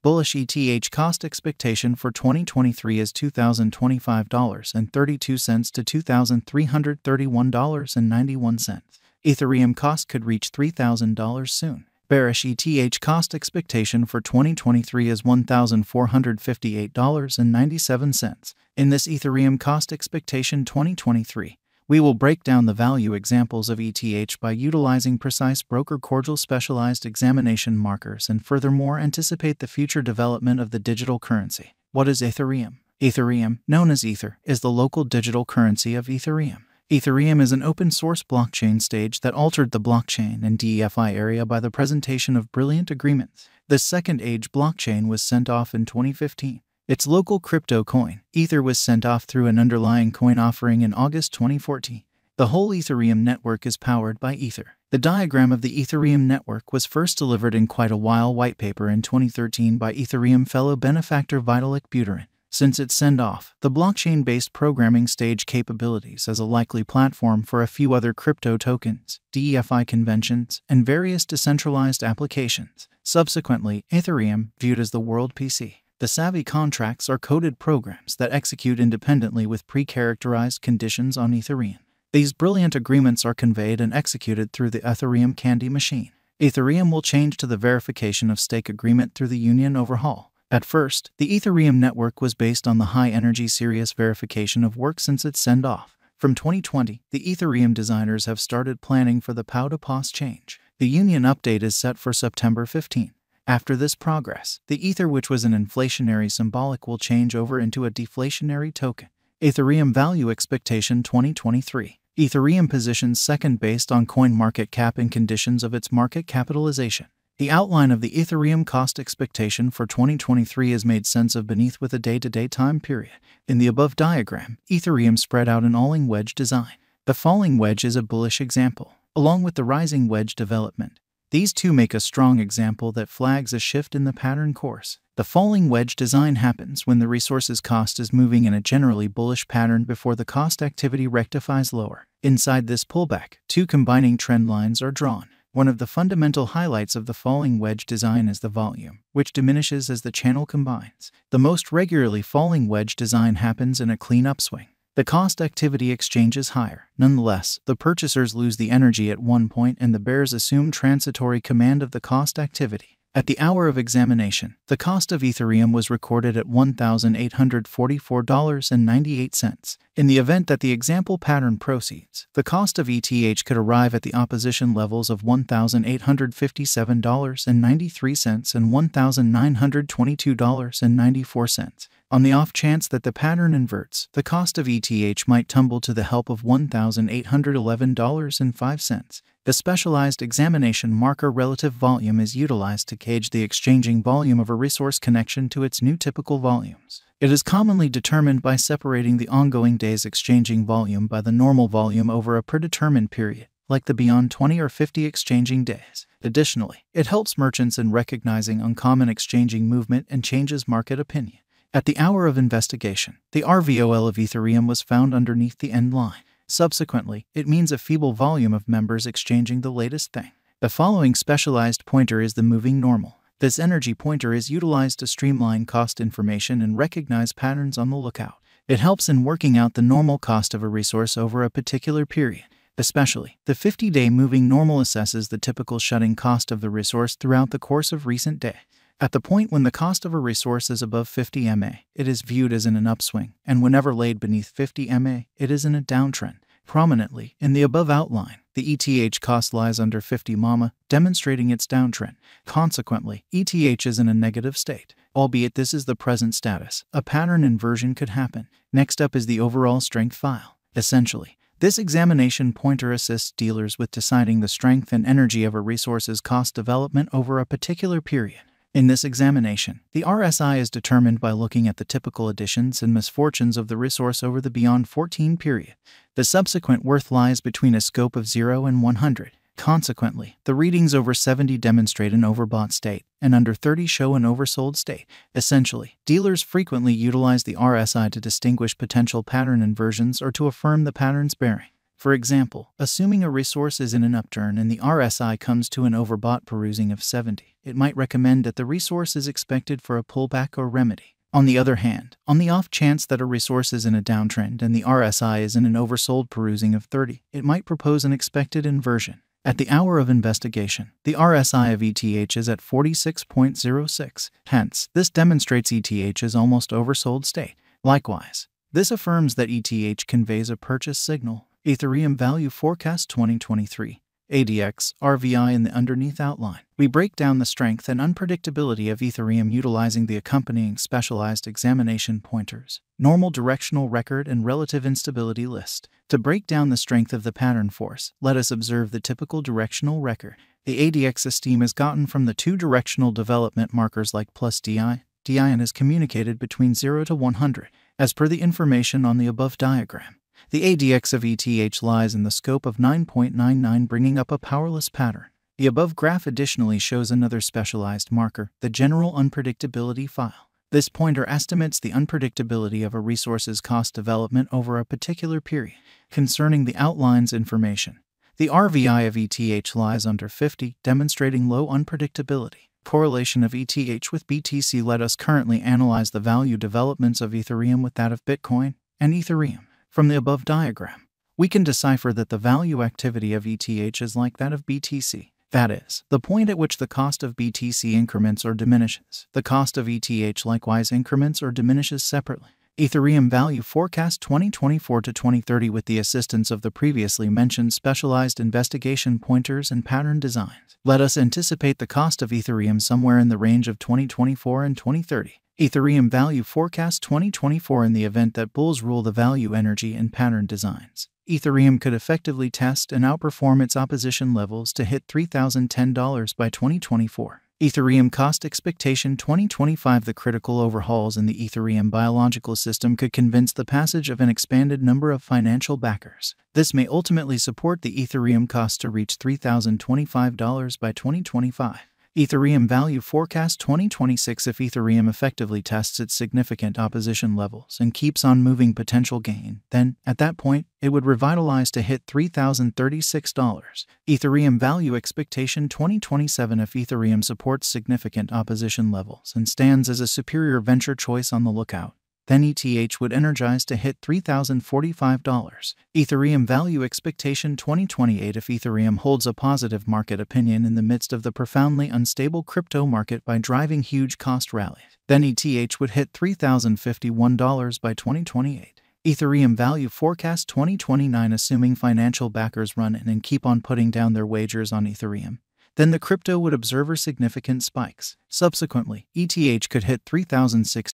Bullish ETH cost expectation for 2023 is $2,025.32 to $2,331.91. Ethereum cost could reach $3,000 soon. Bearish ETH cost expectation for 2023 is $1,458.97. In this Ethereum cost expectation 2023, we will break down the value examples of ETH by utilizing precise broker cordial specialized examination markers and furthermore anticipate the future development of the digital currency. What is Ethereum? Ethereum, known as Ether, is the local digital currency of Ethereum. Ethereum is an open-source blockchain stage that altered the blockchain and DeFi area by the presentation of brilliant agreements. The second-age blockchain was sent off in 2015. Its local crypto coin, Ether, was sent off through an underlying coin offering in August 2014. The whole Ethereum network is powered by Ether. The diagram of the Ethereum network was first delivered in quite a while white paper in 2013 by Ethereum fellow benefactor Vitalik Buterin. Since its send-off, the blockchain-based programming stage capabilities as a likely platform for a few other crypto tokens, DeFi conventions, and various decentralized applications. Subsequently, Ethereum, viewed as the world PC. The savvy contracts are coded programs that execute independently with pre-characterized conditions on Ethereum. These brilliant agreements are conveyed and executed through the Ethereum Candy machine. Ethereum will change to the verification of stake agreement through the Union overhaul. At first, the Ethereum network was based on the high-energy serious verification of work since its send-off. From 2020, the Ethereum designers have started planning for the POW-to-POS change. The Union update is set for September 15. After this progress, the Ether, which was an inflationary symbolic, will change over into a deflationary token. Ethereum value expectation 2023. Ethereum positions second based on coin market cap and conditions of its market capitalization. The outline of the Ethereum cost expectation for 2023 is made sense of beneath with a day-to-day time period. In the above diagram, Ethereum spread out an falling wedge design. The falling wedge is a bullish example, along with the rising wedge development. These two make a strong example that flags a shift in the pattern course. The falling wedge design happens when the resource's cost is moving in a generally bullish pattern before the cost activity rectifies lower. Inside this pullback, two combining trend lines are drawn. One of the fundamental highlights of the falling wedge design is the volume, which diminishes as the channel combines. The most regularly falling wedge design happens in a clean upswing. The cost activity exchanges higher. Nonetheless, the purchasers lose the energy at one point and the bears assume transitory command of the cost activity. At the hour of examination, the cost of Ethereum was recorded at $1,844.98. In the event that the example pattern proceeds, the cost of ETH could arrive at the opposition levels of $1,857.93 and $1,922.94. On the off chance that the pattern inverts, the cost of ETH might tumble to the help of $1,811.05. The specialized examination marker relative volume is utilized to gauge the exchanging volume of a resource connection to its new typical volumes. It is commonly determined by separating the ongoing day's exchanging volume by the normal volume over a predetermined period, like the beyond 20 or 50 exchanging days. Additionally, it helps merchants in recognizing uncommon exchanging movement and changes market opinion. At the hour of investigation, the RVOL of Ethereum was found underneath the end line. Subsequently, it means a feeble volume of members exchanging the latest thing. The following specialized pointer is the moving normal. This energy pointer is utilized to streamline cost information and recognize patterns on the lookout. It helps in working out the normal cost of a resource over a particular period. Especially, the 50-day moving normal assesses the typical shutting cost of the resource throughout the course of recent day. At the point when the cost of a resource is above 50 MA, it is viewed as in an upswing, and whenever laid beneath 50 MA, it is in a downtrend. Prominently, in the above outline, the ETH cost lies under 50 MAMA, demonstrating its downtrend. Consequently, ETH is in a negative state. Albeit this is the present status, a pattern inversion could happen. Next up is the overall strength file. Essentially, this examination pointer assists dealers with deciding the strength and energy of a resource's cost development over a particular period. In this examination, the RSI is determined by looking at the typical additions and misfortunes of the resource over the beyond 14 period. The subsequent worth lies between a scope of 0 and 100. Consequently, the readings over 70 demonstrate an overbought state, and under 30 show an oversold state. Essentially, dealers frequently utilize the RSI to distinguish potential pattern inversions or to affirm the pattern's bearing. For example, assuming a resource is in an upturn and the RSI comes to an overbought perusing of 70, it might recommend that the resource is expected for a pullback or remedy. On the other hand, on the off chance that a resource is in a downtrend and the RSI is in an oversold perusing of 30, it might propose an expected inversion. At the hour of investigation, the RSI of ETH is at 46.06. Hence, this demonstrates ETH is almost oversold state. Likewise, this affirms that ETH conveys a purchase signal. Ethereum Value Forecast 2023, ADX, RVI in the underneath outline. We break down the strength and unpredictability of Ethereum utilizing the accompanying specialized examination pointers, normal directional record, and relative instability list. To break down the strength of the pattern force, let us observe the typical directional record. The ADX esteem is gotten from the two directional development markers like plus DI and is communicated between 0 to 100, as per the information on the above diagram. The ADX of ETH lies in the scope of 9.99, bringing up a powerless pattern. The above graph additionally shows another specialized marker, the general unpredictability file. This pointer estimates the unpredictability of a resource's cost development over a particular period. Concerning the outlines information, the RVI of ETH lies under 50, demonstrating low unpredictability. Correlation of ETH with BTC. Let us currently analyze the value developments of Ethereum with that of Bitcoin and Ethereum. From the above diagram, we can decipher that the value activity of ETH is like that of BTC. That is, the point at which the cost of BTC increments or diminishes. The cost of ETH likewise increments or diminishes separately. Ethereum Value Forecast 2024 to 2030 with the assistance of the previously mentioned specialized investigation pointers and pattern designs. Let us anticipate the cost of Ethereum somewhere in the range of 2024 and 2030. Ethereum Value Forecast 2024 in the event that bulls rule the value energy and pattern designs. Ethereum could effectively test and outperform its opposition levels to hit $3,010 by 2024. Ethereum Cost Expectation 2025. The critical overhauls in the Ethereum biological system could convince the passage of an expanded number of financial backers. This may ultimately support the Ethereum cost to reach $3,025 by 2025. Ethereum Value Forecast 2026. If Ethereum effectively tests its significant opposition levels and keeps on moving potential gain, then, at that point, it would revitalize to hit $3,036. Ethereum Value Expectation 2027. If Ethereum supports significant opposition levels and stands as a superior venture choice on the lookout, then ETH would energize to hit $3,045. Ethereum Value Expectation 2028. If Ethereum holds a positive market opinion in the midst of the profoundly unstable crypto market by driving huge cost rallies, then ETH would hit $3,051 by 2028. Ethereum Value Forecast 2029. Assuming financial backers run in and keep on putting down their wagers on Ethereum, then the crypto would observe significant spikes. Subsequently, ETH could hit $3,060